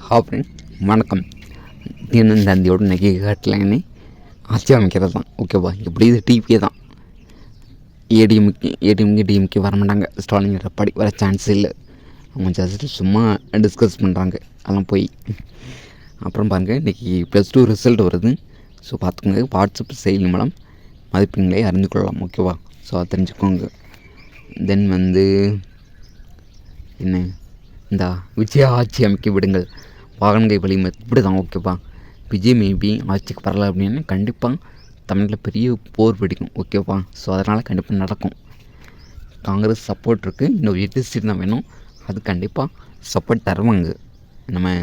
Friend வணக்கம். தினம் தந்தியோட இன்றைக்கி ஹெட்லைனு ஆட்சி அமைக்கிறது தான். ஓகேவா, இப்படி இது டிவியே தான். ஏடிஎம்கே டிஎம்கே வரமாட்டாங்க. ஸ்டாலின் எடப்பாடி வர சான்ஸ் இல்லை. அவங்க ஜஸ்ட்டு சும்மா டிஸ்கஸ் பண்ணுறாங்க. அதெல்லாம் போய் அப்புறம் பாருங்கள், இன்றைக்கி +2 ரிசல்ட் வருது. ஸோ பார்த்துக்கோங்க. வாட்ஸ்அப் செயலி மூலம் மதிப்பெண்களை அறிந்து கொள்ளலாம். ஓகேவா, ஸோ அதை தெரிஞ்சுக்கோங்க. தென் என்ன இந்த விஜய் ஆட்சி அமைக்க விடுங்கள், வாகனங்கை வலிமை இப்படி தான். ஓகேவா, விஜய் மேபி ஆட்சிக்கு வரல அப்படின்னு கண்டிப்பாக தமிழில் பெரிய போர் வெடிக்கும். ஓகேவா, ஸோ அதனால் கண்டிப்பாக நடக்கும். காங்கிரஸ் சப்போர்ட் இருக்குது. இன்னும் 8 சீட் தான் வேணும். அது கண்டிப்பாக சப்போர்ட் தருவாங்க. நம்ம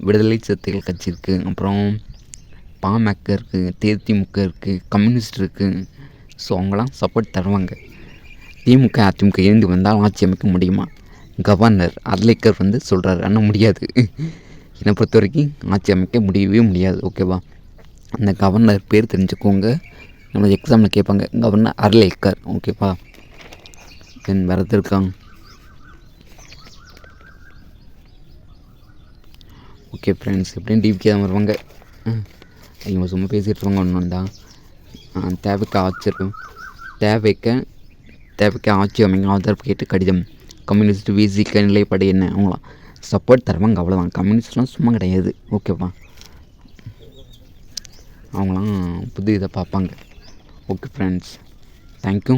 விடுதலை சிறுத்தைகள் கட்சி இருக்குது, அப்புறம் பாமக இருக்குது, தேமுதிக இருக்குது, கம்யூனிஸ்ட் இருக்குது. ஸோ அவங்களாம் சப்போர்ட் தருவாங்க. திமுக அதிமுக இருந்து வந்தால் ஆட்சி அமைக்க முடியுமா? கவர்னர் அர்லேக்கர் சொல்கிறாரு, ஆனால் முடியாது. என்னை பொறுத்த வரைக்கும் ஆட்சி அமைக்க முடியவே முடியாது. ஓகேவா, அந்த கவர்னர் பேர் தெரிஞ்சுக்கோங்க. நம்ம எக்ஸாமில் கேட்பாங்க, கவர்னர் அர்லேக்கர். ஓகேவா, தென் வரது இருக்காங்க. ஓகே ஃப்ரெண்ட்ஸ், எப்படியும் டிவிக்கே தான் வருவாங்க. இவங்க சும்மா பேசிகிட்டு இருவாங்க. ஒன்று தான் தேவைக்கு ஆட்சி அமைங்க ஆதரவு கேட்டு கடிதம். கம்யூனிஸ்ட் விசிக நிலைப்பாடு என்ன? அவங்களாம் சப்போர்ட் தருவாங்க, அவ்வளோதான். கம்யூனிஸ்ட்லாம் சும்மா கிடையாது. ஓகேவா, அவங்களாம் புது இதை பார்ப்பாங்க. Okay friends, thank you.